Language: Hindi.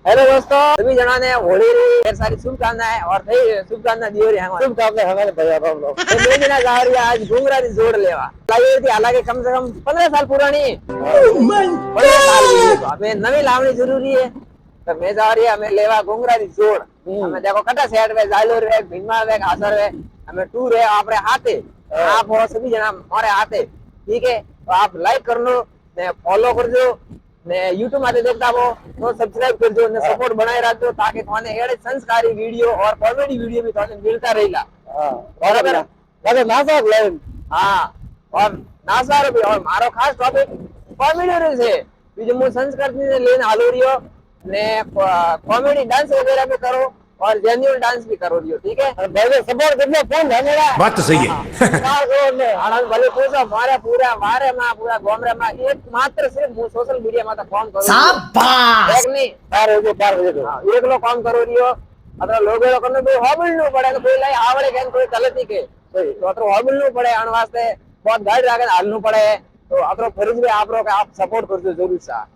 हेलो दोस्तों, सभी जना ने होली री ढेर सारी शुभकामनाएं और शुभकामना दी रही हमारे शुभकामनाएं हमारे भैया हम लोग तो मैं जना जा रही है आज घूंगरा री जोड़ लेवा लाइए थी। हालांकि कम से कम 15 साल पुरानी 15 साल वीडियो तो हमें नवी लावनी जरूरी है। तो मैं जा रही है हमें लेवा घूंगरा री जोड़। हमें देखो कटा सेट में जालोर वे भीमा वे हासर वे हमें टूर है आपरे हाथे आप हो सभी जना हमारे हाथे। ठीक है, तो आप लाइक कर लो ने फॉलो कर दो ने YouTube माथे देखता हो तो सब्सक्राइब कर दो ने सपोर्ट बनाए रखो ताकि थाने एड़े संस्कारी वीडियो और कॉमेडी वीडियो भी थाने मिलता रहेगा। हां बराबर अरे नासा लाइन। हां और नासा रे भी और मारो खास टॉपिक कॉमेडी रे से बीजो मु संस्कृति ने लेने हालो रियो ने कॉमेडी डांस वगैरह भी करो और जेन्युइन डांस भी करो रियो। ठीक है, भाई सपोर्ट करने फोन है मेरा बात तो सही है। चार करोड़ ने आनंद भले पूछो मारे पूरा पूरा गोमरे में एक मात्र सिर्फ सोशल मीडिया में तो काम करो शाबाश एक नहीं 4 बजे तो एक लो काम करो रियो अतर लोग लोग ने कोई हॉबिल नो पड़े कोई लाई आवड़े के कोई गलती के तो अतर हॉबिल नो पड़े आन वास्ते बहुत गाइड राखे हालनु पड़े तो अतर फर्ज भी आप रो के आप सपोर्ट करजो जरूर सा।